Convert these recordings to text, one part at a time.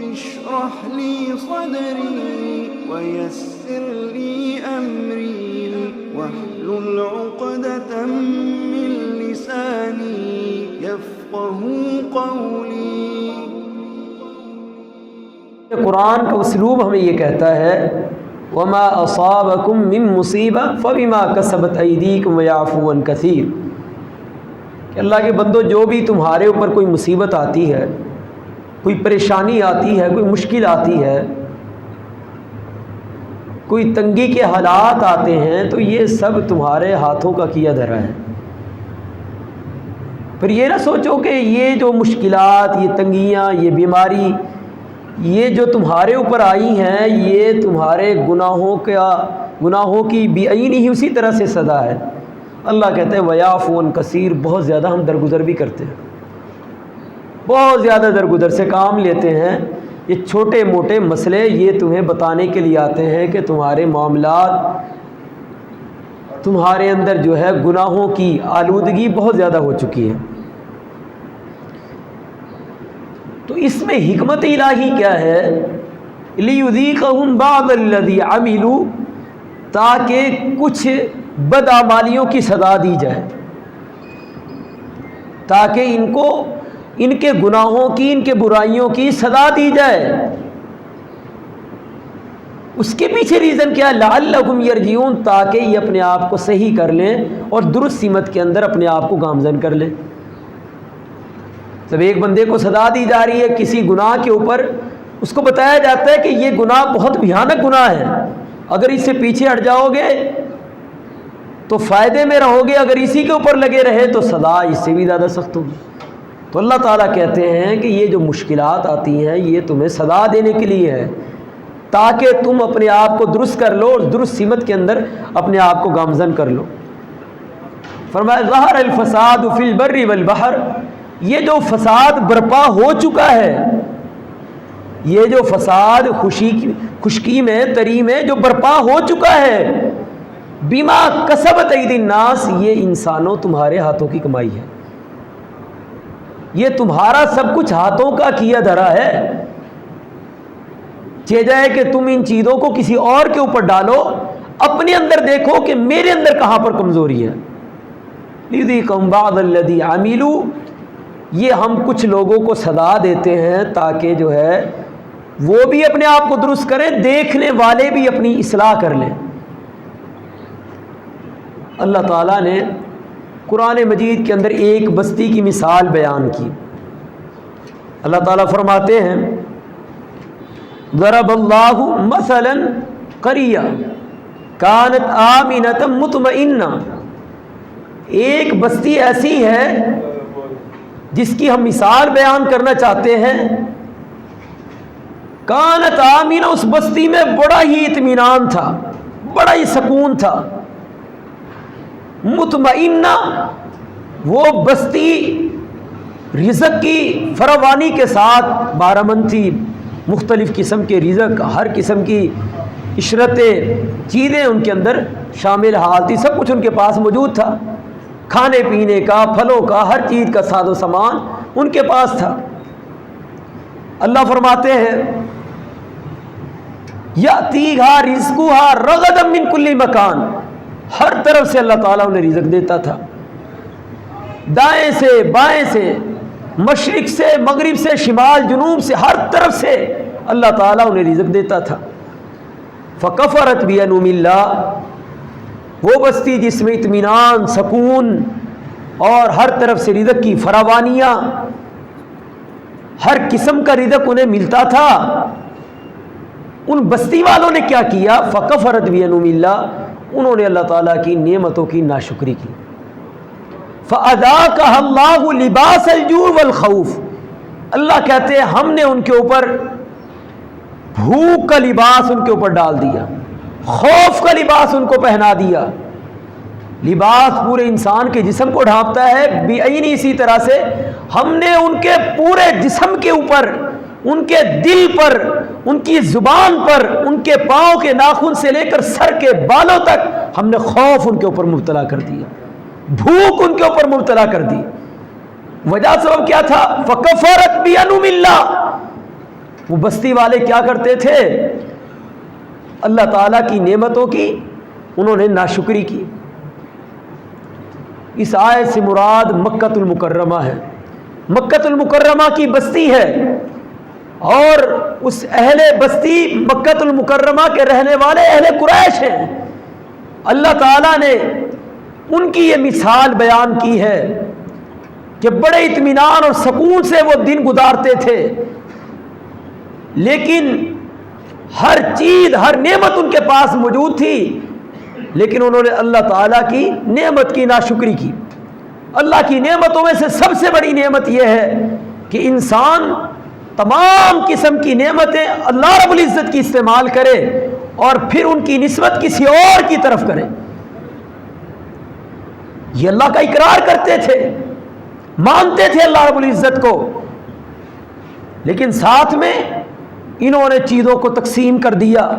اشرح لي صدري ويسر لي أمري واحلل عقدة من لساني يفقهوا قولي۔ قرآن کا اسلوب ہمیں یہ کہتا ہے وما اصابکم من مصیبہ فبما کسبت ایدیکم ویعفو عن کثیر، کہ اللہ کے بندو جو بھی تمہارے اوپر کوئی مصیبت آتی ہے، کوئی پریشانی آتی ہے، کوئی مشکل آتی ہے، کوئی تنگی کے حالات آتے ہیں، تو یہ سب تمہارے ہاتھوں کا کیا دھرا ہے۔ پھر یہ نہ سوچو کہ یہ جو مشکلات، یہ تنگیاں، یہ بیماری، یہ جو تمہارے اوپر آئی ہیں، یہ تمہارے گناہوں کی بعینی ہی اسی طرح سے سزا ہے۔ اللہ کہتے ہیں ویعفو عن کثیر، بہت زیادہ ہم درگزر بھی کرتے ہیں، بہت زیادہ درگزر سے کام لیتے ہیں۔ یہ چھوٹے موٹے مسئلے یہ تمہیں بتانے کے لیے آتے ہیں کہ تمہارے معاملات، تمہارے اندر جو ہے گناہوں کی آلودگی بہت زیادہ ہو چکی ہے۔ تو اس میں حکمت الہی کیا ہے؟ لِيُذِيقَهُمْ بَعْضَ الَّذِي عَمِلُوا، تاکہ کچھ بدعمالیوں کی سزا دی جائے، تاکہ ان کو ان کے گناہوں کی، ان کے برائیوں کی سزا دی جائے۔ اس کے پیچھے ریزن کیا ہے؟ لَعَلَّهُمْ يَرْجِعُونَ، تاکہ یہ اپنے آپ کو صحیح کر لیں اور درست سمت کے اندر اپنے آپ کو گامزن کر لیں۔ جب ایک بندے کو سزا دی جا رہی ہے کسی گناہ کے اوپر، اس کو بتایا جاتا ہے کہ یہ گناہ بہت بھیانک گناہ ہے، اگر اس سے پیچھے ہٹ جاؤ گے تو فائدے میں رہو گے، اگر اسی کے اوپر لگے رہے تو سزا اس سے بھی زیادہ سخت ہوگی۔ تو اللہ تعالیٰ کہتے ہیں کہ یہ جو مشکلات آتی ہیں یہ تمہیں سزا دینے کے لیے ہے، تاکہ تم اپنے آپ کو درست کر لو اور درست سمت کے اندر اپنے آپ کو گامزن کر لو۔ فرمایا ظہر الفساد فی البر والبحر، یہ جو فساد برپا ہو چکا ہے، یہ جو فساد خشکی میں، تری میں جو برپا ہو چکا ہے، بما کسبت ایدی الناس، یہ انسانوں تمہارے ہاتھوں کی کمائی ہے، یہ تمہارا سب کچھ ہاتھوں کا کیا دھرا ہے۔ چاہے جائے کہ تم ان چیزوں کو کسی اور کے اوپر ڈالو، اپنے اندر دیکھو کہ میرے اندر کہاں پر کمزوری ہے۔ لِيُذِيقَهُمْ بَعْضَ الَّذِي عَمِلُوا، یہ ہم کچھ لوگوں کو سزا دیتے ہیں تاکہ جو ہے وہ بھی اپنے آپ کو درست کریں، دیکھنے والے بھی اپنی اصلاح کر لیں۔ اللہ تعالیٰ نے قرآن مجید کے اندر ایک بستی کی مثال بیان کی۔ اللہ تعالیٰ فرماتے ہیں ضرب اللہ مثلا قریہ کانت آمنۃ مطمئنہ، ایک بستی ایسی ہے جس کی ہم مثال بیان کرنا چاہتے ہیں۔ کانت آمینہ، اس بستی میں بڑا ہی اطمینان تھا، بڑا ہی سکون تھا۔ مطمئنہ، وہ بستی رزق کی فراوانی کے ساتھ بارہمند تھی، مختلف قسم کے رزق، ہر قسم کی عشرتیں، چیزیں ان کے اندر شامل حال تھی، سب کچھ ان کے پاس موجود تھا، کھانے پینے کا، پھلوں کا، ہر چیز کا ساز و سامان ان کے پاس تھا۔ اللہ فرماتے ہیں یأتیہا رزقہا رغدا من کل مکان، ہر طرف سے اللہ تعالیٰ انہیں رزق دیتا تھا، دائیں سے بائیں سے، مشرق سے مغرب سے، شمال جنوب سے، ہر طرف سے اللہ تعالیٰ انہیں رزق دیتا تھا۔ فکفرت بانعم اللہ، وہ بستی جس میں اطمینان، سکون اور ہر طرف سے رزق کی فراوانیاں، ہر قسم کا رزق انہیں ملتا تھا، ان بستی والوں نے کیا کیا؟ فکفرت بانعم اللہ، انہوں نے اللہ تعالیٰ کی نعمتوں کی ناشکری کی۔ فَأَذَاقَهَا اللَّهُ لِبَاسَ الْجُوعِ وَالْخَوْفِ، اللہ کہتے ہیں ہم نے ان کے اوپر بھوک کا لباس ان کے اوپر ڈال دیا، خوف کا لباس ان کو پہنا دیا۔ لباس پورے انسان کے جسم کو ڈھانپتا ہے، بعینی اسی طرح سے ہم نے ان کے پورے جسم کے اوپر، ان کے دل پر، ان کی زبان پر، ان کے پاؤں کے ناخن سے لے کر سر کے بالوں تک ہم نے خوف ان کے اوپر مبتلا کر دیا، بھوک ان کے اوپر مبتلا کر دی۔ وجہ سبب کیا تھا؟ فکفرت بانعم اللہ، وہ بستی والے کیا کرتے تھے؟ اللہ تعالیٰ کی نعمتوں کی انہوں نے ناشکری کی۔ اس آیت سے مراد مکۃ المکرمہ ہے، مکۃ المکرمہ کی بستی ہے، اور اس اہل بستی مکۃ المکرمہ کے رہنے والے اہل قریش ہیں۔ اللہ تعالیٰ نے ان کی یہ مثال بیان کی ہے کہ بڑے اطمینان اور سکون سے وہ دن گزارتے تھے، لیکن ہر چیز، ہر نعمت ان کے پاس موجود تھی، لیکن انہوں نے اللہ تعالیٰ کی نعمت کی ناشکری کی۔ اللہ کی نعمتوں میں سے سب سے بڑی نعمت یہ ہے کہ انسان تمام قسم کی نعمتیں اللہ رب العزت کی استعمال کرے اور پھر ان کی نسبت کسی اور کی طرف کرے۔ یہ اللہ کا اقرار کرتے تھے، مانتے تھے اللہ رب العزت کو، لیکن ساتھ میں انہوں نے چیزوں کو تقسیم کر دیا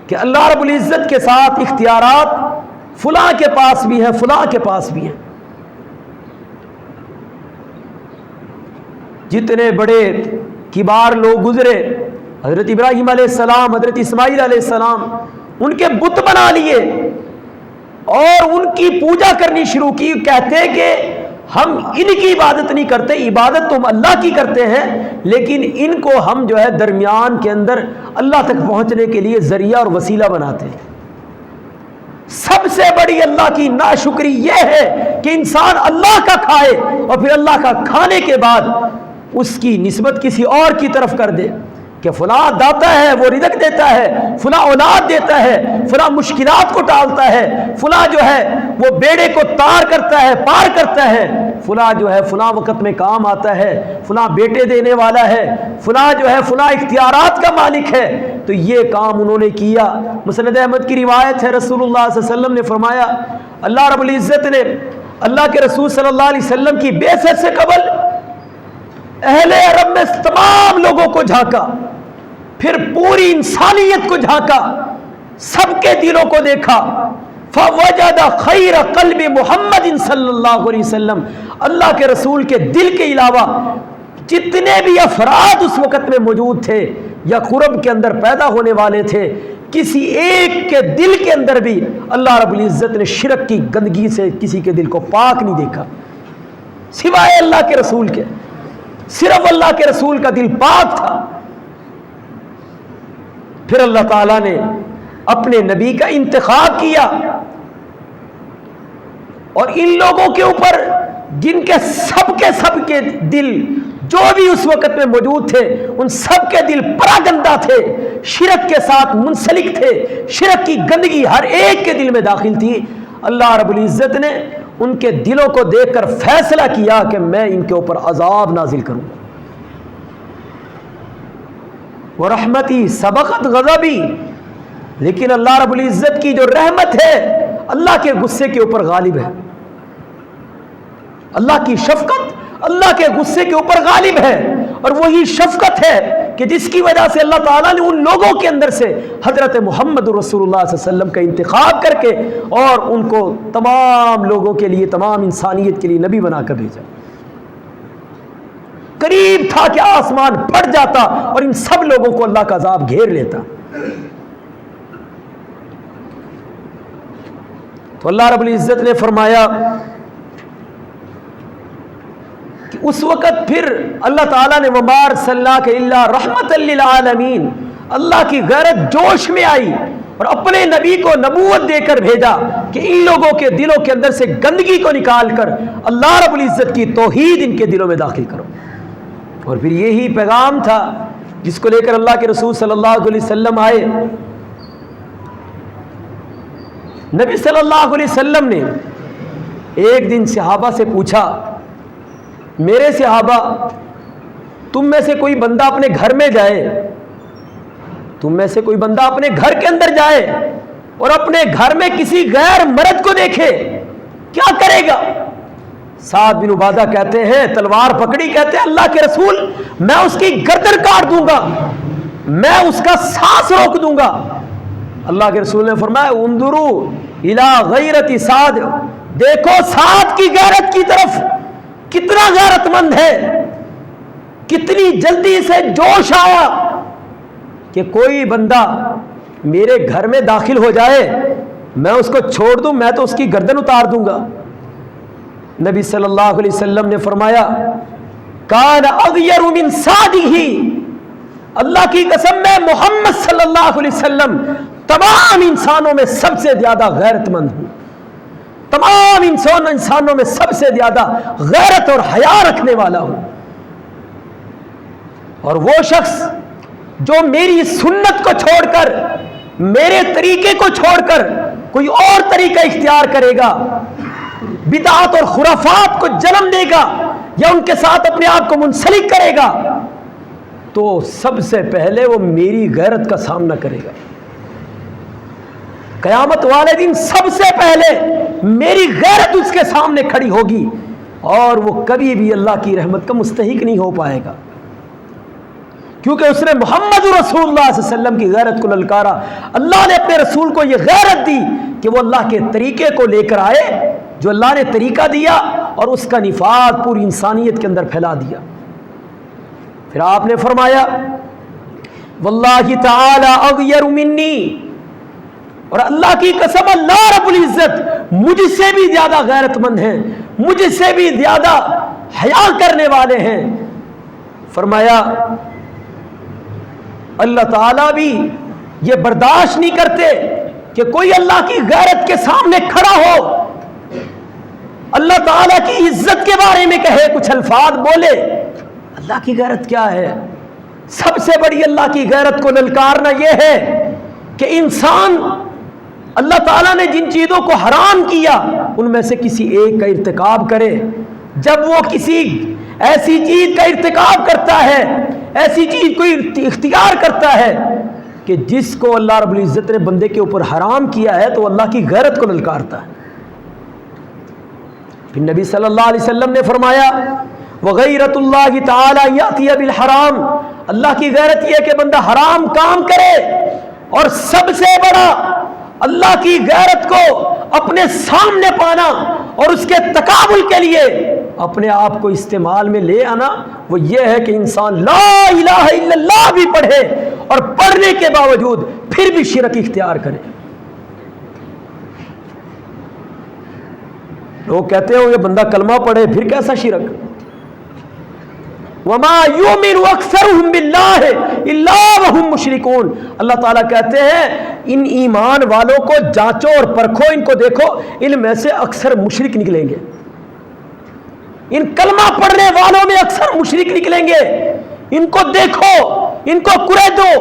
کہ اللہ رب العزت کے ساتھ اختیارات فلاں کے پاس بھی ہیں، فلاں کے پاس بھی ہیں۔ جتنے بڑے کبار لوگ گزرے، حضرت ابراہیم علیہ السلام، حضرت اسماعیل علیہ السلام، ان کے بت بنا لیے اور ان کی پوجا کرنی شروع کی، کہتے کہ ہم ان کی عبادت نہیں کرتے، عبادت تو ہم اللہ کی کرتے ہیں، لیکن ان کو ہم جو ہے درمیان کے اندر اللہ تک پہنچنے کے لیے ذریعہ اور وسیلہ بناتے ہیں۔ سب سے بڑی اللہ کی ناشکری یہ ہے کہ انسان اللہ کا کھائے اور پھر اللہ کا کھانے کے بعد اس کی نسبت کسی اور کی طرف کر دے کہ فلاں داتا ہے، وہ رزق دیتا ہے، فلاں اولاد دیتا ہے، فلاں مشکلات کو ٹالتا ہے، فلاں جو ہے وہ بیڑے کو تار کرتا ہے، پار کرتا ہے، فلاں جو ہے فلاں وقت میں کام آتا ہے، فلاں بیٹے دینے والا ہے، فلاں جو ہے فلاں اختیارات کا مالک ہے۔ تو یہ کام انہوں نے کیا۔ مسند احمد کی روایت ہے، رسول اللہ صلی اللہ علیہ وسلم نے فرمایا، اللہ رب العزت نے اللہ کے رسول صلی اللہ علیہ وسلم کی بعثت سے قبل اہل عرب میں تمام لوگوں کو جھانکا، پھر پوری انسانیت کو جھانکا، سب کے دلوں کو دیکھا، فوجد خیر قلب محمد صلی اللہ علیہ وسلم، اللہ کے رسول کے دل کے علاوہ جتنے بھی افراد اس وقت میں موجود تھے یا قرب کے اندر پیدا ہونے والے تھے، کسی ایک کے دل کے اندر بھی اللہ رب العزت نے شرک کی گندگی سے کسی کے دل کو پاک نہیں دیکھا سوائے اللہ کے رسول کے۔ صرف اللہ کے رسول کا دل پاک تھا۔ پھر اللہ تعالیٰ نے اپنے نبی کا انتخاب کیا اور ان لوگوں کے اوپر جن کے سب کے دل جو بھی اس وقت میں موجود تھے، ان سب کے دل پراگندہ تھے، شرک کے ساتھ منسلک تھے، شرک کی گندگی ہر ایک کے دل میں داخل تھی۔ اللہ رب العزت نے ان کے دلوں کو دیکھ کر فیصلہ کیا کہ میں ان کے اوپر عذاب نازل کروں۔ وَرَحْمَتِي سَبَقَتْ غَضَبِي، لیکن اللہ رب العزت کی جو رحمت ہے اللہ کے غصے کے اوپر غالب ہے، اللہ کی شفقت اللہ کے غصے کے اوپر غالب ہے، اور وہی شفقت ہے کہ جس کی وجہ سے اللہ تعالیٰ نے ان لوگوں کے اندر سے حضرت محمد رسول اللہ صلی اللہ علیہ وسلم کا انتخاب کر کے اور ان کو تمام لوگوں کے لیے، تمام انسانیت کے لیے نبی بنا کر بھیجا۔ قریب تھا کہ آسمان پھٹ جاتا اور ان سب لوگوں کو اللہ کا عذاب گھیر لیتا۔ تو اللہ رب العزت نے فرمایا کہ اس وقت پھر اللہ تعالیٰ نے وَمَا أَرْسَلْنَاكَ إِلَّا رَحْمَةً لِّلْعَالَمِينَ، اللہ کی غیرت جوش میں آئی اور اپنے نبی کو نبوت دے کر بھیجا کہ ان لوگوں کے دلوں کے اندر سے گندگی کو نکال کر اللہ رب العزت کی توحید ان کے دلوں میں داخل کرو۔ اور پھر یہی پیغام تھا جس کو لے کر اللہ کے رسول صلی اللہ علیہ وسلم آئے۔ نبی صلی اللہ علیہ وسلم نے ایک دن صحابہ سے پوچھا، میرے صحابہ، تم میں سے کوئی بندہ اپنے گھر میں جائے، تم میں سے کوئی بندہ اپنے گھر کے اندر جائے اور اپنے گھر میں کسی غیر مرد کو دیکھے، کیا کرے گا؟ سعد بن عبادہ کہتے ہیں، تلوار پکڑی، کہتے ہیں اللہ کے رسول، میں اس کی گردن کاٹ دوں گا، میں اس کا سانس روک دوں گا۔ اللہ کے رسول نے فرمایا، انظروا الی غیرت سعد، دیکھو سعد کی غیرت کی طرف، کتنا غیرت مند ہے، کتنی جلدی سے جوش آیا کہ کوئی بندہ میرے گھر میں داخل ہو جائے میں اس کو چھوڑ دوں میں تو اس کی گردن اتار دوں گا. نبی صلی اللہ علیہ وسلم نے فرمایا کان اغیر من صادہ، اللہ کی قسم میں محمد صلی اللہ علیہ وسلم تمام انسانوں میں سب سے زیادہ غیرت مند ہوں، تمام انسانوں میں سب سے زیادہ غیرت اور حیا رکھنے والا ہوں. اور وہ شخص جو میری سنت کو چھوڑ کر میرے طریقے کو چھوڑ کر کوئی اور طریقہ اختیار کرے گا، بدعات اور خرافات کو جنم دے گا یا ان کے ساتھ اپنے آپ کو منسلک کرے گا، تو سب سے پہلے وہ میری غیرت کا سامنا کرے گا. قیامت والے دن سب سے پہلے میری غیرت اس کے سامنے کھڑی ہوگی اور وہ کبھی بھی اللہ کی رحمت کا مستحق نہیں ہو پائے گا، کیونکہ اس نے محمد رسول اللہ صلی اللہ علیہ وسلم کی غیرت کو للکارا. اللہ نے اپنے رسول کو یہ غیرت دی کہ وہ اللہ کے طریقے کو لے کر آئے، جو اللہ نے طریقہ دیا اور اس کا نفاذ پوری انسانیت کے اندر پھیلا دیا. پھر آپ نے فرمایا واللہ تعالی اغیر منی، اور اللہ کی قسم اللہ رب العزت مجھ سے بھی زیادہ غیرت مند ہیں، مجھ سے بھی زیادہ حیا کرنے والے ہیں. فرمایا اللہ تعالیٰ بھی یہ برداشت نہیں کرتے کہ کوئی اللہ کی غیرت کے سامنے کھڑا ہو، اللہ تعالیٰ کی عزت کے بارے میں کہے، کچھ الفاظ بولے. اللہ کی غیرت کیا ہے؟ سب سے بڑی اللہ کی غیرت کو للکارنا یہ ہے کہ انسان اللہ تعالیٰ نے جن چیزوں کو حرام کیا ان میں سے کسی ایک کا ارتکاب کرے. جب وہ کسی ایسی چیز کا ارتکاب کرتا ہے، ایسی چیز کو اختیار کرتا ہے کہ جس کو اللہ رب العزت نے بندے کے اوپر حرام کیا ہے، تو اللہ کی غیرت کو للکارتا ہے. پھر نبی صلی اللہ علیہ وسلم نے فرمایا وغیرت اللہ تعالی یاتی بالحرام، اللہ کی غیرت یہ ہے کہ بندہ حرام کام کرے. اور سب سے بڑا اللہ کی غیرت کو اپنے سامنے پانا اور اس کے تقابل کے لیے اپنے آپ کو استعمال میں لے آنا، وہ یہ ہے کہ انسان لا الہ الا اللہ بھی پڑھے اور پڑھنے کے باوجود پھر بھی شرک اختیار کرے. لوگ کہتے ہو یہ بندہ کلمہ پڑھے پھر کیسا شرک؟ وما یؤمن اکثرهم باللہ الا وهم مشرکون. اللہ تعالیٰ کہتے ہیں ان ایمان والوں کو جانچو اور پرکھو، ان کو دیکھو، ان میں سے اکثر مشرک نکلیں گے. ان کلمہ پڑھنے والوں میں اکثر مشرک نکلیں گے. ان کو دیکھو، ان کو قریدو.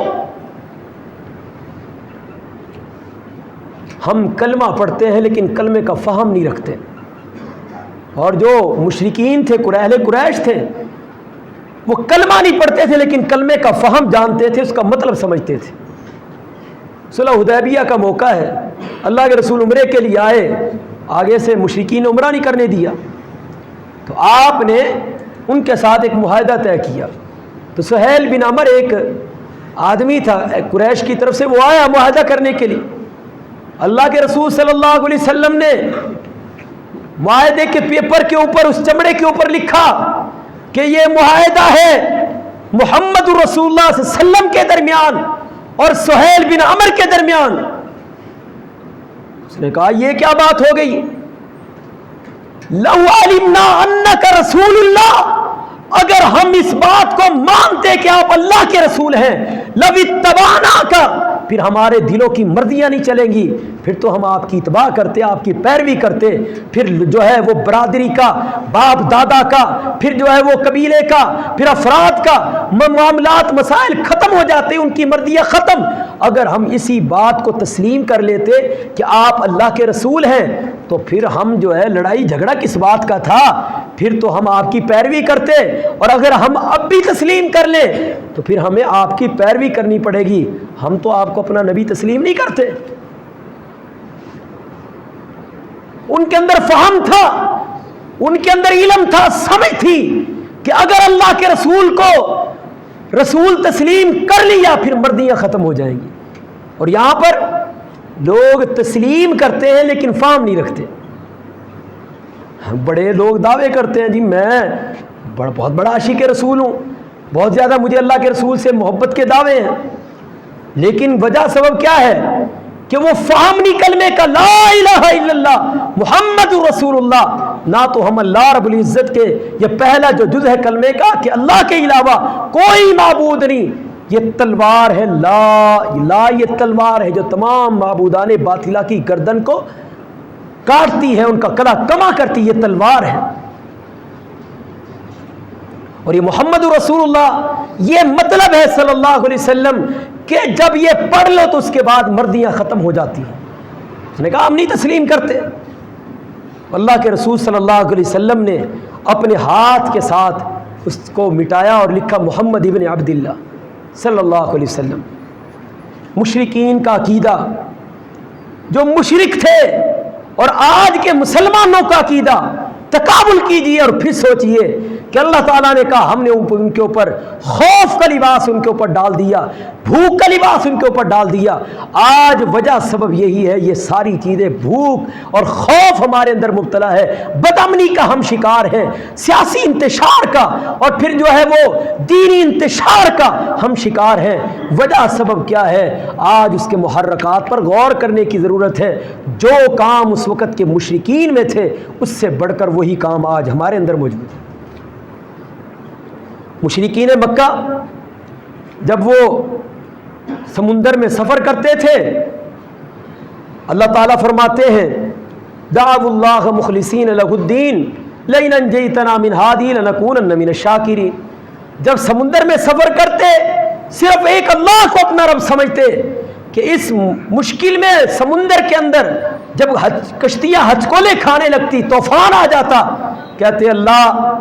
ہم کلمہ پڑھتے ہیں لیکن کلمے کا فہم نہیں رکھتے. اور جو مشرکین تھے، اہل قریش تھے، وہ کلمہ نہیں پڑھتے تھے لیکن کلمے کا فہم جانتے تھے، اس کا مطلب سمجھتے تھے. صلح حدیبیہ کا موقع ہے، اللہ کے رسول عمرے کے لیے آئے، آگے سے مشرکین نے عمرہ نہیں کرنے دیا، تو آپ نے ان کے ساتھ ایک معاہدہ طے کیا. تو سہیل بن عمر ایک آدمی تھا قریش کی طرف سے، وہ آیا معاہدہ کرنے کے لیے. اللہ کے رسول صلی اللہ علیہ وسلم نے معاہدے کے پیپر کے اوپر، اس چمڑے کے اوپر لکھا کہ یہ معاہدہ ہے محمد رسول اللہ صلی اللہ علیہ وسلم کے درمیان اور سہیل بن عمر کے درمیان. اس نے کہا یہ کیا بات ہو گئی؟ لو علمنا انک رسول اللہ، اگر ہم اس بات کو مانتے کہ آپ اللہ کے رسول ہیں، لو اتبعناک، پھر ہمارے دلوں کی مرضیاں نہیں چلیں گی، پھر تو ہم آپ کی اتباع کرتے، آپ کی پیروی کرتے. پھر جو ہے وہ برادری کا، باپ دادا کا، پھر جو ہے وہ قبیلے کا، پھر افراد کا معاملات مسائل ختم ہو جاتے، ان کی مرضیاں ختم. اگر ہم اسی بات کو تسلیم کر لیتے کہ آپ اللہ کے رسول ہیں، تو پھر ہم جو ہے لڑائی جھگڑا کس بات کا تھا؟ پھر تو ہم آپ کی پیروی کرتے. اور اگر ہم اب بھی تسلیم کر لیں تو پھر ہمیں آپ کی پیروی کرنی پڑے گی. ہم تو آپ کو اپنا نبی تسلیم نہیں کرتے. ان کے اندر فہم تھا، ان کے اندر علم تھا، سمجھ تھی کہ اگر اللہ کے رسول کو رسول تسلیم کر لیا پھر مردیاں ختم ہو جائیں گی. اور یہاں پر لوگ تسلیم کرتے ہیں لیکن فہم نہیں رکھتے. بڑے لوگ دعوے کرتے ہیں جی میں بہت بڑا عاشق رسول ہوں، بہت زیادہ مجھے اللہ کے رسول سے محبت کے دعوے ہیں، لیکن وجہ سبب کیا ہے کہ وہ فہم نہیں کلمے کا، لا الہ الا اللہ محمد رسول اللہ. نہ تو ہم اللہ رب العزت کے، یہ پہلا جو جز ہے کلمے کا کہ اللہ کے علاوہ کوئی معبود نہیں، یہ تلوار ہے، لا یہ تلوار ہے جو تمام معبودان باطلہ کی گردن کو کاٹتی ہے، ان کا کلا کما کرتی، یہ تلوار ہے. اور یہ محمد رسول اللہ، یہ مطلب ہے صلی اللہ علیہ وسلم کہ جب یہ پڑھ لو تو اس کے بعد مردیاں ختم ہو جاتی ہیں. اس نے کہا ہم نہیں تسلیم کرتے. اللہ کے رسول صلی اللہ علیہ وسلم نے اپنے ہاتھ کے ساتھ اس کو مٹایا اور لکھا محمد ابن عبداللہ صلی اللہ علیہ وسلم. مشرکین کا عقیدہ، جو مشرک تھے اور آج کے مسلمانوں کا عقیدہ، تقابل کیجئے اور پھر سوچئے کہ اللہ تعالیٰ نے کہا ہم نے ان کے اوپر خوف کا لباس ان کے اوپر ڈال دیا، بھوک کا لباس ان کے اوپر ڈال دیا. آج وجہ سبب یہی ہے، یہ ساری چیزیں بھوک اور خوف ہمارے اندر مبتلا ہے، بدامنی کا ہم شکار ہیں، سیاسی انتشار کا اور پھر جو ہے وہ دینی انتشار کا ہم شکار ہیں. وجہ سبب کیا ہے؟ آج اس کے محرکات پر غور کرنے کی ضرورت ہے. جو کام اس وقت کے مشرکین میں تھے اس سے بڑھ کر وہی کام آج ہمارے اندر موجود ہے. مشرکین مکہ جب وہ سمندر میں سفر کرتے تھے، اللہ تعالیٰ فرماتے ہیں دعوا اللہ مخلصین لہ الدین لئن انجیتنا من ہذہ لنکونن من الشاکرین. جب سمندر میں سفر کرتے صرف ایک اللہ کو اپنا رب سمجھتے کہ اس مشکل میں سمندر کے اندر جب کشتیاں ہچکولے کھانے لگتی، طوفان آ جاتا، کہتے اللہ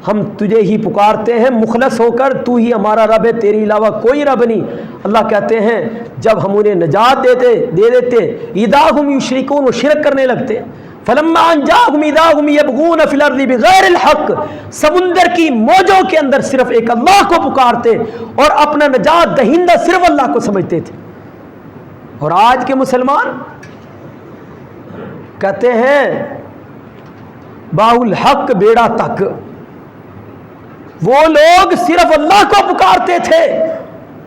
ہم تجھے ہی پکارتے ہیں مخلص ہو کر، تو ہی ہمارا رب ہے، تیرے علاوہ کوئی رب نہیں. اللہ کہتے ہیں جب ہم انہیں نجات دے دیتے اذا ہم یشرکون، وہ شرک کرنے لگتے. فلما انجاہم اذا ہم یبغون فی الارض بغیر الحق، سمندر کی موجوں کے اندر صرف ایک اللہ کو پکارتے اور اپنا نجات دہندہ صرف اللہ کو سمجھتے تھے. اور آج کے مسلمان کہتے ہیں باہ الحق بیڑا تک. وہ لوگ صرف اللہ کو پکارتے تھے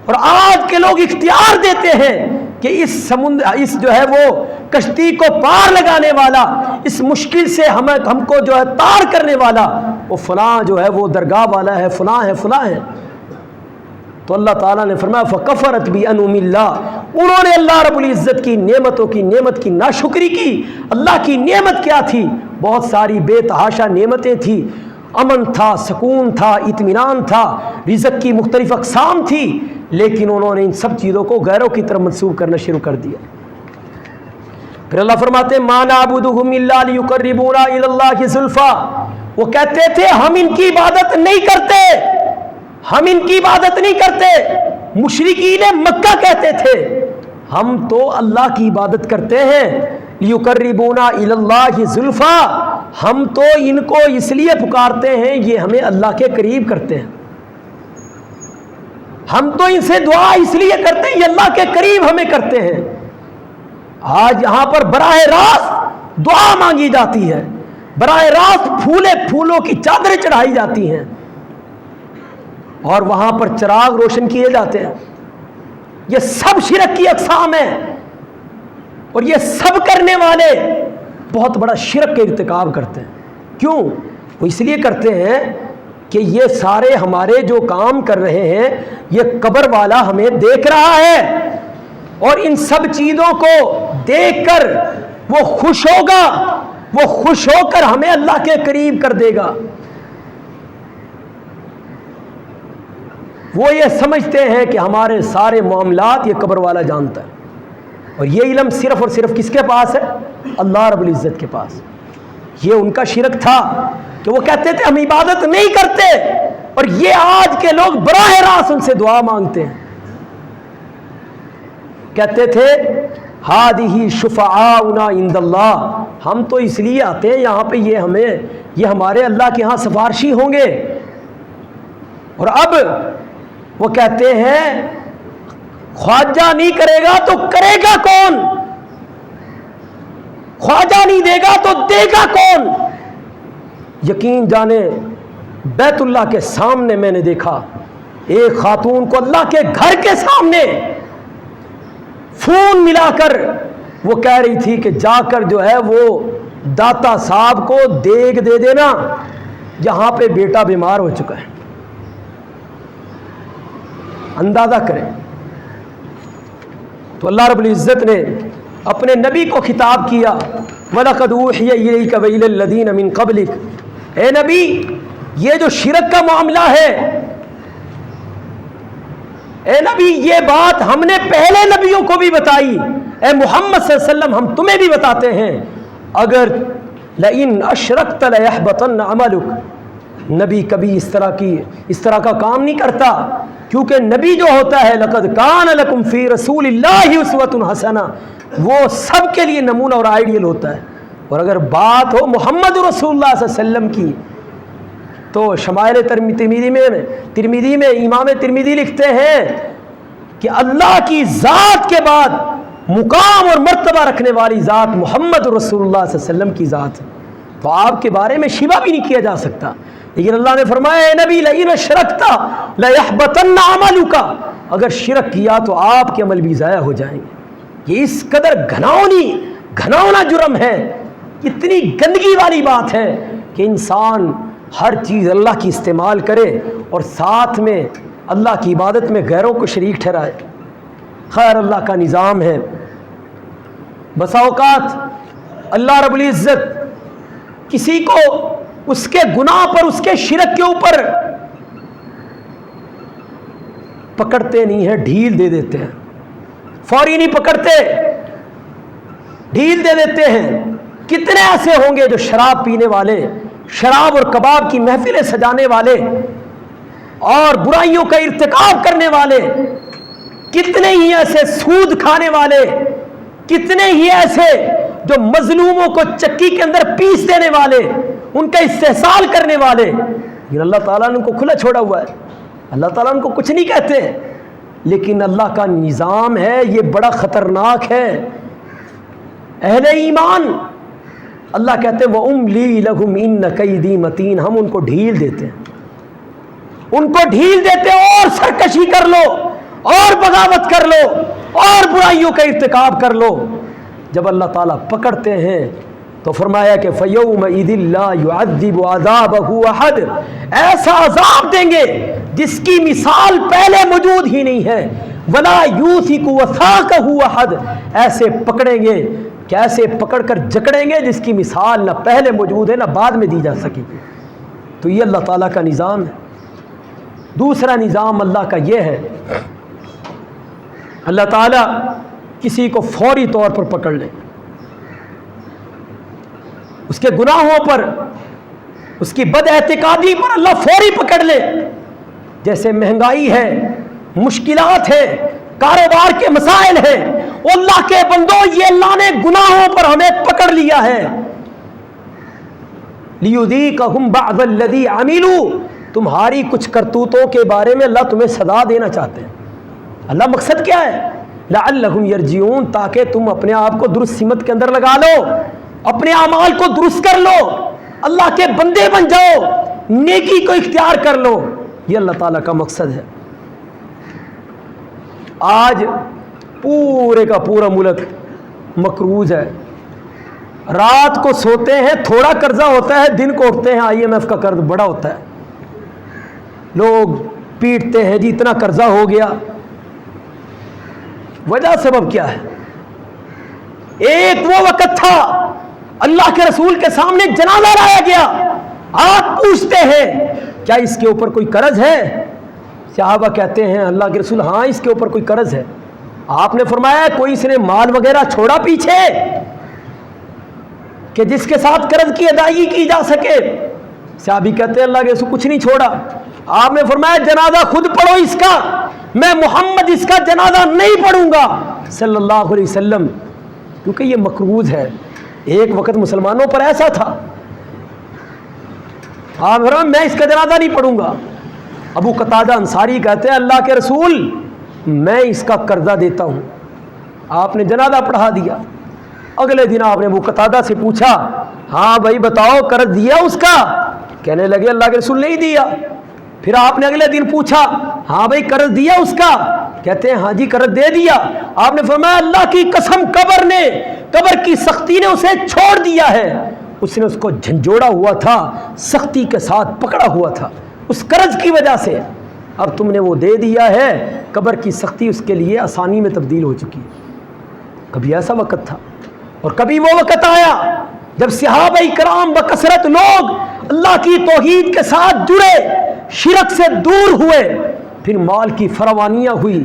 اور آج کے لوگ اختیار دیتے ہیں کہ اس جو ہے وہ کشتی کو پار لگانے والا، اس مشکل سے ہم کو جو ہے تار کرنے والا وہ فلاں جو ہے وہ درگاہ والا ہے، فلاں ہے فلاں ہے. تو اللہ تعالیٰ نے فرمایا فکفرت بانعم اللہ، انہوں نے اللہ رب العزت کی نعمت کی ناشکری کی. اللہ کی نعمت کیا تھی؟ بہت ساری بے تحاشا نعمتیں تھیں، امن تھا، سکون تھا، اطمینان تھا، رزق کی مختلف اقسام تھی، لیکن انہوں نے ان سب چیزوں کو غیروں کی طرف منسوب کرنا شروع کر دیا. پھر اللہ فرماتے ہیں ما نعبدهم الا ليقربونا الى الله زلفا. وہ کہتے تھے ہم ان کی عبادت نہیں کرتے، ہم ان کی عبادت نہیں کرتے. مشرکین مکہ کہتے تھے ہم تو اللہ کی عبادت کرتے ہیں، لیقربونا الی اللہ زلفا، ہم تو ان کو اس لیے پکارتے ہیں یہ ہمیں اللہ کے قریب کرتے ہیں، ہم تو ان سے دعا اس لیے کرتے ہیں یہ اللہ کے قریب ہمیں کرتے ہیں. آج یہاں پر براہ راست دعا مانگی جاتی ہے، براہ راست پھولوں کی چادریں چڑھائی جاتی ہیں اور وہاں پر چراغ روشن کیے جاتے ہیں. یہ سب شرک کی اقسام ہیں اور یہ سب کرنے والے بہت بڑا شرک کا ارتکاب کرتے ہیں. کیوں؟ وہ اس لیے کرتے ہیں کہ یہ سارے ہمارے جو کام کر رہے ہیں یہ قبر والا ہمیں دیکھ رہا ہے اور ان سب چیزوں کو دیکھ کر وہ خوش ہوگا، وہ خوش ہو کر ہمیں اللہ کے قریب کر دے گا. وہ یہ سمجھتے ہیں کہ ہمارے سارے معاملات یہ قبر والا جانتا ہے اور یہ علم صرف اور صرف کس کے پاس ہے؟ اللہ رب العزت کے پاس. یہ ان کا شرک تھا کہ وہ کہتے تھے ہم عبادت نہیں کرتے اور یہ آج کے لوگ براہ راست ان سے دعا مانگتے ہیں. کہتے تھے ہادہ شفعاؤنا عند اللہ، ہم تو اس لیے آتے ہیں یہاں پہ یہ ہمارے اللہ کے ہاں سفارشی ہوں گے. اور اب وہ کہتے ہیں خواجہ نہیں کرے گا تو کرے گا کون؟ خواجہ نہیں دے گا تو دے گا کون؟ یقین جانے بیت اللہ کے سامنے میں نے دیکھا ایک خاتون کو اللہ کے گھر کے سامنے فون ملا کر وہ کہہ رہی تھی کہ جا کر جو ہے وہ داتا صاحب کو دیگ دے دینا، جہاں پہ بیٹا بیمار ہو چکا ہے۔ اندازہ کریں۔ تو اللہ رب العزت نے اپنے نبی کو خطاب کیا، وَلَقَدْ أُوحِيَ إِلَيْكَ وَإِلَى الَّذِينَ مِن قَبْلِكَ، اے نبی یہ جو شرک کا معاملہ ہے، اے نبی یہ بات ہم نے پہلے نبیوں کو بھی بتائی، اے محمد صلی اللہ علیہ وسلم ہم تمہیں بھی بتاتے ہیں، اگر لَإِنْ أَشْرَكْتَ لَيَحْبَطَنَّ عَمَلُكَ، نبی کبھی اس طرح کا کام نہیں کرتا، کیونکہ نبی جو ہوتا ہے لَقَدْ كَانَ لَكُمْ فِي رَسُولِ اللَّهِ أُسْوَةٌ حَسَنَةٌ، وہ سب کے لیے نمونہ اور آئیڈیل ہوتا ہے۔ اور اگر بات ہو محمد رسول اللہ صلی اللہ علیہ وسلم کی تو شمائل ترمذی میں امام ترمذی لکھتے ہیں کہ اللہ کی ذات کے بعد مقام اور مرتبہ رکھنے والی ذات محمد رسول اللہ صلی اللہ علیہ وسلم کی ذات ہے، تو آپ کے بارے میں شبہ بھی نہیں کیا جا سکتا۔ لیکن اللہ نے فرمایا اے نبی لئن اشرکت لیحبطن عملک، اگر شرک کیا تو آپ کے عمل بھی ضائع ہو جائیں گے۔ یہ اس قدر گھناؤنا جرم ہے، اتنی گندگی والی بات ہے کہ انسان ہر چیز اللہ کی استعمال کرے اور ساتھ میں اللہ کی عبادت میں غیروں کو شریک ٹھہرائے۔ خیر اللہ کا نظام ہے، بسا اوقات اللہ رب العزت کسی کو اس کے گناہ پر، اس کے شرک کے اوپر پکڑتے نہیں ہیں، ڈھیل دے دیتے ہیں، فوری نہیں پکڑتے، ڈھیل دے دیتے ہیں۔ کتنے ایسے ہوں گے جو شراب پینے والے، شراب اور کباب کی محفلیں سجانے والے اور برائیوں کا ارتکاب کرنے والے، کتنے ہی ایسے سود کھانے والے، کتنے ہی ایسے جو مظلوموں کو چکی کے اندر پیس دینے والے، ان کا استحصال کرنے والے، یہ اللہ تعالیٰ نے ان کو کھلا چھوڑا ہوا ہے، اللہ تعالیٰ ان کو کچھ نہیں کہتے، لیکن اللہ کا نظام ہے یہ بڑا خطرناک ہے۔ اہل ایمان اللہ کہتے ہیں وَأُمْلِي لَهُمْ إِنَّ كَيْدِي مَتِينٌ، ہم ان کو ڈھیل دیتے ہیں، ان کو ڈھیل دیتے ہیں، اور سرکشی کر لو، اور بغاوت کر لو، اور برائیوں کا ارتکاب کر لو۔ جب اللہ تعالیٰ پکڑتے ہیں تو فرمایا کہ فَيَوْمَئِذٍ لَا يُعَذِّبُ عَذَابَهُ أَحَدٌ، ایسا عذاب دیں گے جس کی مثال پہلے موجود ہی نہیں ہے، وَلَا يُوثِقُ وَثَاقَهُ أَحَدٌ، ایسے پکڑیں گے کہ ایسے پکڑ کر جکڑیں گے جس کی مثال نہ پہلے موجود ہے نہ بعد میں دی جا سکے۔ تو یہ اللہ تعالیٰ کا نظام ہے۔ دوسرا نظام اللہ کا یہ ہے، اللہ تعالیٰ کسی کو فوری طور پر پکڑ لے، اس کے گناہوں پر، اس کی بد اعتقادی پر اللہ فوری پکڑ لے۔ جیسے مہنگائی ہے، مشکلات ہے، کاروبار کے مسائل ہیں، اللہ کے بندو یہ اللہ نے گناہوں پر ہمیں پکڑ لیا ہے۔ لِيُذِيقَهُمْ بَعْضَ الَّذِي عَمِلُوا، تمہاری کچھ کرتوتوں کے بارے میں اللہ تمہیں سزا دینا چاہتے ہیں۔ اللہ مقصد کیا ہے؟ لَعَلَّهُمْ يَرْجِعُونَ، تاکہ تم اپنے آپ کو درست سمت کے اندر لگا لو، اپنے اعمال کو درست کر لو، اللہ کے بندے بن جاؤ، نیکی کو اختیار کر لو۔ یہ اللہ تعالیٰ کا مقصد ہے۔ آج پورے کا پورا ملک مقروض ہے، رات کو سوتے ہیں تھوڑا قرضہ ہوتا ہے، دن کو اٹھتے ہیں IMF کا قرض بڑا ہوتا ہے، لوگ پیٹتے ہیں جی اتنا قرضہ ہو گیا۔ وجہ سبب کیا ہے؟ ایک وہ وقت تھا اللہ کے رسول کے سامنے جنازہ لایا گیا، آپ پوچھتے ہیں کیا اس کے اوپر کوئی قرض ہے؟ صحابہ کہتے ہیں اللہ کے رسول ہاں اس کے اوپر کوئی قرض ہے۔ آپ نے فرمایا کوئی اس نے مال وغیرہ چھوڑا پیچھے کہ جس کے ساتھ قرض کی ادائیگی کی جا سکے؟ صحابی کہتے ہیں اللہ کے رسول کچھ نہیں چھوڑا۔ آپ نے فرمایا جنازہ خود پڑھو اس کا، میں محمد اس کا جنازہ نہیں پڑھوں گا صلی اللہ علیہ وسلم، کیونکہ یہ مقروض ہے۔ ایک وقت مسلمانوں پر ایسا تھا، آپ فرمایا میں اس کا جنازہ نہیں پڑھوں گا۔ ابو قتادہ انصاری کہتے ہیں اللہ کے رسول میں اس کا قرضہ دیتا ہوں۔ آپ نے جنازہ پڑھا دیا۔ اگلے دن آپ نے ابو قتادہ سے پوچھا ہاں بھائی بتاؤ قرض دیا اس کا؟ کہنے لگے اللہ کے رسول نہیں دیا۔ پھر آپ نے اگلے دن پوچھا ہاں بھائی قرض دیا اس کا؟ کہتے ہیں ہاں جی قرض دے دیا. آپ نے فرمایا اللہ کی قسم قبر کی سختی نے اسے چھوڑ دیا ہے. اس نے اس کو جھنجھوڑا ہوا تھا, سختی کے ساتھ پکڑا ہوا تھا اس قرض کی وجہ سے. اب تم نے وہ دے دیا ہے, قبر کی سختی اس کے لیے آسانی میں تبدیل ہو چکی. کبھی ایسا وقت تھا اور کبھی وہ وقت آیا جب صحابہ کرام بکثرت لوگ اللہ کی توحید کے ساتھ جڑے, شرک سے دور ہوئے, پھر مال کی فراوانیاں ہوئی.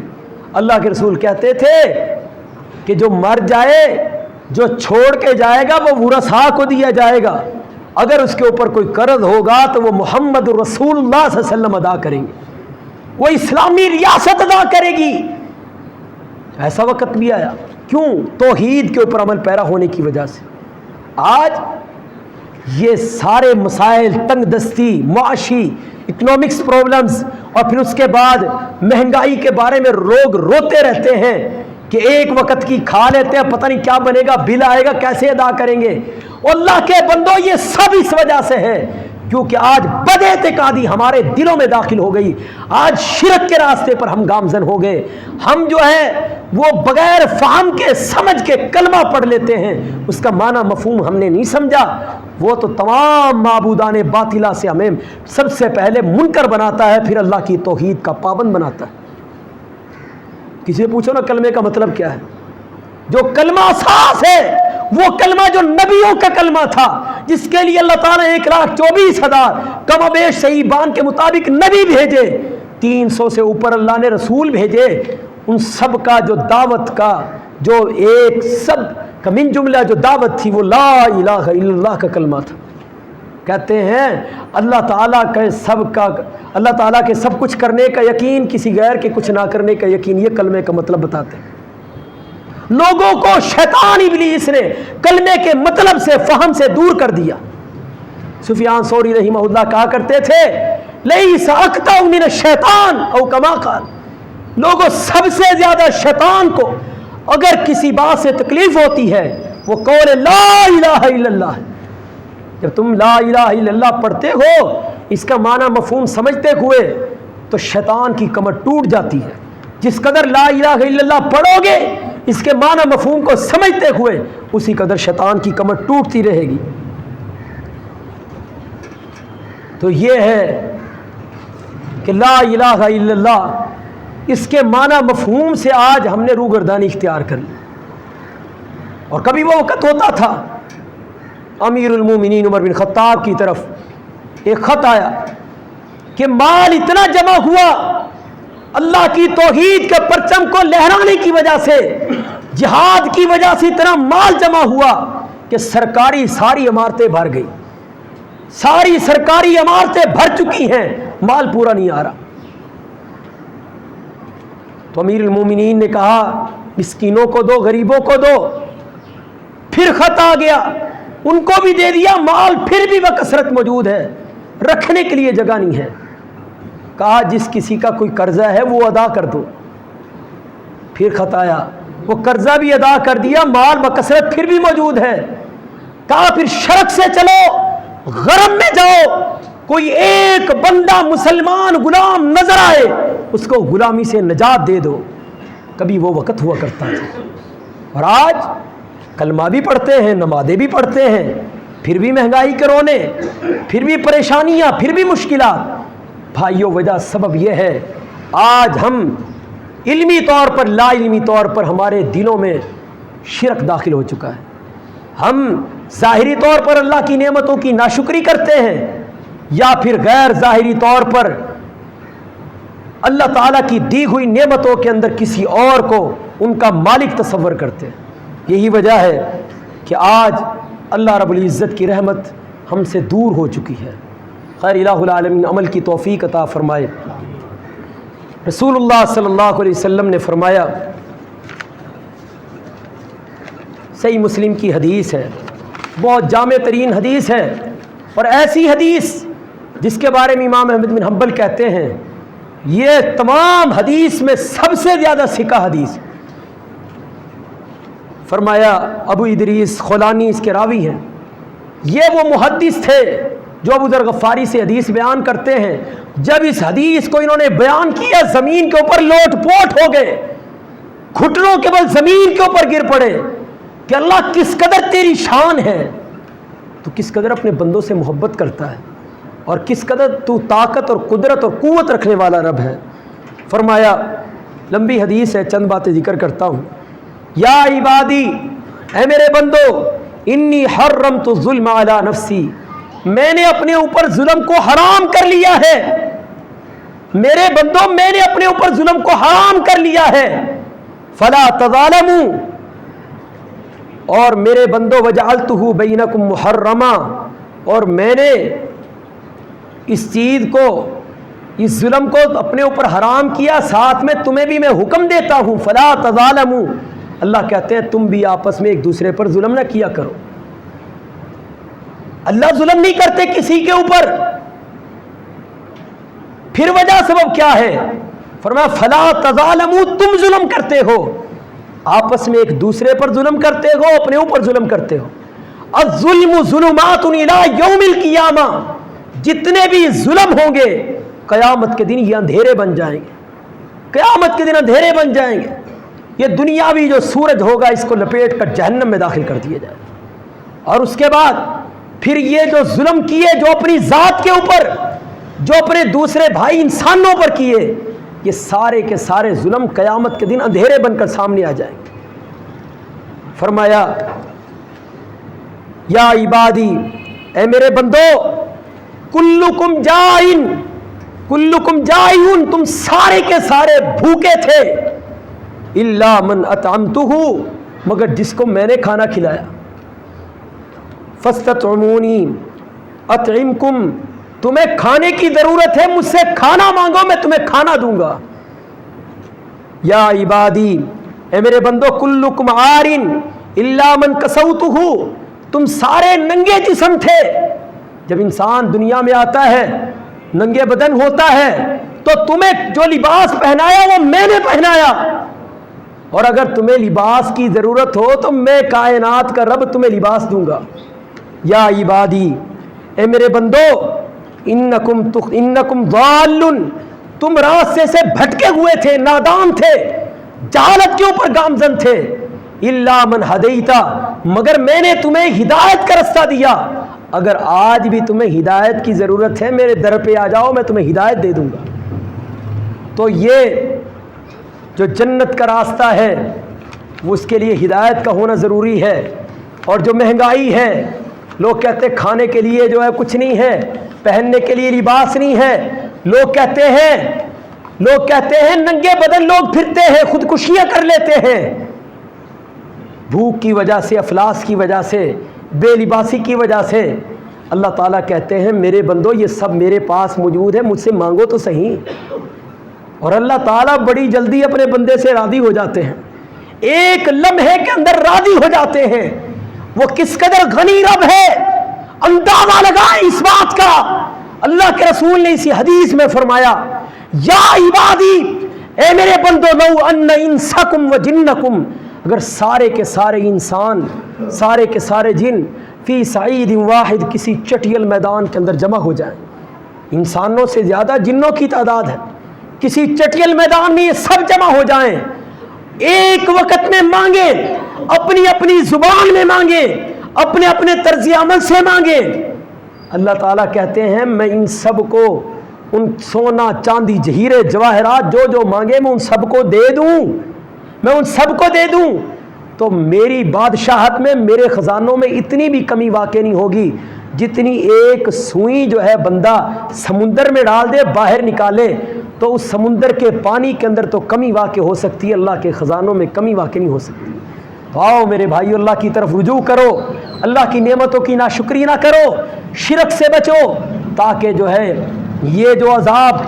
اللہ کے رسول کہتے تھے کہ جو مر جائے, جو چھوڑ کے جائے گا وہ ورثاء کو دیا جائے گا. اگر اس کے اوپر کوئی قرض ہوگا تو وہ محمد رسول اللہ صلی اللہ علیہ وسلم ادا کریں گے, وہ اسلامی ریاست ادا کرے گی. ایسا وقت بھی آیا. کیوں؟ توحید کے اوپر عمل پیرا ہونے کی وجہ سے. آج یہ سارے مسائل, تنگ دستی, معاشی اکنامکس پرابلمز, اور پھر اس کے بعد مہنگائی کے بارے میں لوگ روتے رہتے ہیں کہ ایک وقت کی کھا لیتے ہیں, پتہ نہیں کیا بنے گا, بل آئے گا, کیسے ادا کریں گے. اللہ کے بندو یہ سب اس وجہ سے ہے کیونکہ آج بد اعتقادی ہمارے دلوں میں داخل ہو گئی. آج شرک کے راستے پر ہم گامزن ہو گئے. ہم جو ہے وہ بغیر فہم کے سمجھ کے کلمہ پڑھ لیتے ہیں, اس کا معنی مفہوم ہم نے نہیں سمجھا. وہ تو تمام معبودان باطلہ سے ہمیں سب سے پہلے منکر بناتا ہے, پھر اللہ کی توحید کا پابند بناتا ہے. کسی سے پوچھو نا کلمے کا مطلب کیا ہے. جو کلمہ اساس ہے وہ کلمہ جو نبیوں کا کلمہ تھا, جس کے لیے اللہ تعالیٰ نے 1,24,000 کم و بیش صحیح بان کے مطابق نبی بھیجے, 300 سے اوپر اللہ نے رسول بھیجے. ان سب کا جو دعوت کا جو ایک سب کا من جملہ جو دعوت تھی وہ لا الہ الا اللہ کا کلمہ تھا. کہتے ہیں اللہ تعالیٰ کے سب کچھ کرنے کا یقین, کسی غیر کے کچھ نہ کرنے کا یقین, یہ کلمے کا مطلب بتاتے ہیں. لوگوں کو شیطان ابلیس نے کلمے کے مطلب سے فہم سے دور کر دیا. سفیان ثوری رحمہ اللہ کہا کرتے تھے لیس اقطع من الشیطان او کما قال, لوگوں سب سے زیادہ شیطان کو اگر کسی بات سے تکلیف ہوتی ہے وہ قول لا الہ الا اللہ. جب تم لا الہ الا اللہ پڑھتے ہو, اس کا معنی مفہوم سمجھتے ہوئے, تو شیطان کی کمر ٹوٹ جاتی ہے. جس قدر لا الہ الا اللہ پڑھو گے اس کے معنی مفہوم کو سمجھتے ہوئے, اسی قدر شیطان کی کمر ٹوٹتی رہے گی. تو یہ ہے کہ لا الہ الا اللہ, اس کے معنی مفہوم سے آج ہم نے روگردانی اختیار کر لی. اور کبھی وہ وقت ہوتا تھا امیر المومنین عمر بن خطاب کی طرف ایک خط آیا کہ مال اتنا جمع ہوا اللہ کی توحید کے پرچم کو لہرانے کی وجہ سے, جہاد کی وجہ سے اتنا مال جمع ہوا کہ سرکاری ساری عمارتیں بھر گئی, ساری سرکاری عمارتیں بھر چکی ہیں, مال پورا نہیں آ رہا. تو امیر المومنین نے کہا مسکینوں کو دو, غریبوں کو دو. پھر خط آ گیا, ان کو بھی دے دیا, مال پھر بھی بکثرت موجود ہے, رکھنے کے لیے جگہ نہیں ہے. کہا جس کسی کا کوئی قرضہ ہے وہ ادا کر دو. پھر خط آیا, وہ قرضہ بھی ادا کر دیا, مال بکثرت پھر بھی موجود ہے. کہا پھر شرک سے چلو, غرم میں جاؤ, کوئی ایک بندہ مسلمان غلام نظر آئے اس کو غلامی سے نجات دے دو. کبھی وہ وقت ہوا کرتا تھا. اور آج کلمہ بھی پڑھتے ہیں, نمازیں بھی پڑھتے ہیں, پھر بھی مہنگائی کے رونے, پھر بھی پریشانیاں, پھر بھی مشکلات. بھائیو وجہ سبب یہ ہے آج ہم علمی طور پر لا علمی طور پر ہمارے دلوں میں شرک داخل ہو چکا ہے. ہم ظاہری طور پر اللہ کی نعمتوں کی ناشکری کرتے ہیں, یا پھر غیر ظاہری طور پر اللہ تعالیٰ کی دی ہوئی نعمتوں کے اندر کسی اور کو ان کا مالک تصور کرتے ہیں. یہی وجہ ہے کہ آج اللہ رب العزت کی رحمت ہم سے دور ہو چکی ہے. خیر الہ العالمین عمل کی توفیق عطا فرمائے. رسول اللہ صلی اللہ علیہ وسلم نے فرمایا, صحیح مسلم کی حدیث ہے, بہت جامع ترین حدیث ہے, اور ایسی حدیث جس کے بارے میں امام احمد بن حنبل کہتے ہیں یہ تمام حدیث میں سب سے زیادہ ثقہ حدیث. فرمایا ابو ادریس خولانی اس کے راوی ہیں, یہ وہ محدث تھے جو ابو ذر غفاری سے حدیث بیان کرتے ہیں، جب اس حدیث کو انہوں نے بیان کیا زمین کے اوپر لوٹ پوٹ ہو گئے، گھٹنوں کے بل زمین کے اوپر گر پڑے کہ اللہ کس قدر تیری شان ہے، تو کس قدر اپنے بندوں سے محبت کرتا ہے، اور کس قدر تو طاقت اور قدرت اور قوت رکھنے والا رب ہے۔ فرمایا، لمبی حدیث ہے، چند باتیں ذکر کرتا ہوں۔ یا عبادی، اے میرے بندو، انی حرمت الظلم علی نفسی، میں نے اپنے اوپر ظلم کو حرام کر لیا ہے۔ میرے بندو، میں نے اپنے اوپر ظلم کو حرام کر لیا ہے۔ فلا تظالموا، اور میرے بندو وجعلتہ بینکم محرما، اور میں نے اس چیز کو، اس ظلم کو اپنے اوپر حرام کیا، ساتھ میں تمہیں بھی میں حکم دیتا ہوں فلا تظالموا، اللہ کہتے ہیں تم بھی آپس میں ایک دوسرے پر ظلم نہ کیا کرو۔ اللہ ظلم نہیں کرتے کسی کے اوپر۔ پھر وجہ سبب کیا ہے؟ فرمایا فلا تظالموا، تم ظلم کرتے ہو، آپس میں ایک دوسرے پر ظلم کرتے ہو، اپنے اوپر ظلم کرتے ہو۔ الظلم ظلمات الی یوم القیامہ، جتنے بھی ظلم ہوں گے قیامت کے دن یہ اندھیرے بن جائیں گے، قیامت کے دن اندھیرے بن جائیں گے۔ یہ دنیاوی جو سورج ہوگا اس کو لپیٹ کر جہنم میں داخل کر دیا جائے، اور اس کے بعد پھر یہ جو ظلم کیے، جو اپنی ذات کے اوپر، جو اپنے دوسرے بھائی انسانوں پر کیے، یہ سارے کے سارے ظلم قیامت کے دن اندھیرے بن کر سامنے آ جائیں گے۔ فرمایا یا عبادی، اے میرے بندو، کلکم جائن، کلکم جائعون، تم سارے کے سارے بھوکے تھے، الا من اطعمتہ، مگر جس کو میں نے کھانا کھلایا، فاستطعمونی اطعمکم، تمہیں کھانے کی ضرورت ہے، مجھ سے کھانا مانگو میں تمہیں کھانا دوں گا۔ یا عبادی، اے میرے بندو، کلکم عارن الا من کسوتہ، تم سارے ننگے جسم تھے۔ جب انسان دنیا میں آتا ہے ننگے بدن ہوتا ہے تو تمہیں جو لباس پہنایا وہ میں نے پہنایا، اور اگر تمہیں لباس کی ضرورت ہو تو میں کائنات کا رب تمہیں لباس دوں گا۔ یا عبادی، اے میرے بندو، انکم ضالون، تم راستے سے بھٹکے ہوئے تھے، نادان تھے، جہالت کے اوپر گامزن تھے، الا من ہدیتا، مگر میں نے تمہیں ہدایت کا رستہ دیا۔ اگر آج بھی تمہیں ہدایت کی ضرورت ہے میرے در پہ آ جاؤ، میں تمہیں ہدایت دے دوں گا۔ تو یہ جو جنت کا راستہ ہے وہ اس کے لیے ہدایت کا ہونا ضروری ہے۔ اور جو مہنگائی ہے، لوگ کہتے ہیں کھانے کے لیے جو ہے کچھ نہیں ہے، پہننے کے لیے لباس نہیں ہے، لوگ کہتے ہیں ننگے بدن لوگ پھرتے ہیں، خودکشیاں کر لیتے ہیں، بھوک کی وجہ سے، افلاس کی وجہ سے، بے لباسی کی وجہ سے۔ اللہ تعالیٰ کہتے ہیں میرے بندو یہ سب میرے پاس موجود ہے، مجھ سے مانگو تو صحیح۔ اور اللہ تعالیٰ بڑی جلدی اپنے بندے سے راضی ہو جاتے ہیں، ایک لمحے کے اندر راضی ہو جاتے ہیں۔ وہ کس قدر غنی رب ہے، اندازہ لگائیں اس بات کا۔ اللہ کے رسول نے اسی حدیث میں فرمایا یا عبادی، اے میرے بندو، لو ان انسکم و جنکم، اگر سارے کے سارے انسان، سارے کے سارے جن، فی صعید واحد، کسی چٹیل میدان کے اندر جمع ہو جائیں، انسانوں سے زیادہ جنوں کی تعداد ہے، کسی چٹیل میدان میں یہ سب جمع ہو جائیں، ایک وقت میں مانگیں، اپنی اپنی زبان میں مانگیں، اپنے اپنے طرز عمل سے مانگیں، اللہ تعالیٰ کہتے ہیں میں ان سب کو، ان سونا چاندی جہیرے جواہرات جو جو مانگے میں ان سب کو دے دوں، میں ان سب کو دے دوں، تو میری بادشاہت میں، میرے خزانوں میں اتنی بھی کمی واقع نہیں ہوگی جتنی ایک سوئی جو ہے بندہ سمندر میں ڈال دے، باہر نکالے تو اس سمندر کے پانی کے اندر تو کمی واقع ہو سکتی ہے، اللہ کے خزانوں میں کمی واقع نہیں ہو سکتی۔ تو آؤ میرے بھائیو، اللہ کی طرف رجوع کرو، اللہ کی نعمتوں کی ناشکری نہ کرو، شرک سے بچو، تاکہ جو ہے یہ جو عذاب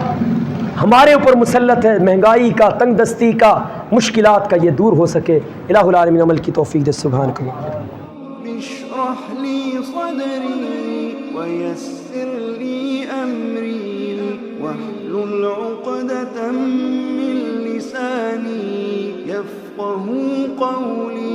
ہمارے اوپر مسلط ہے، مہنگائی کا، تنگ دستی کا، مشکلات کا، یہ دور ہو سکے۔ الہ العالمین عمل کی توفیق دے، سبحانک اللہم۔ اشرح لی صدری ویسر لی امری واحلل عقدۃ من لسانی یفقهوا قولی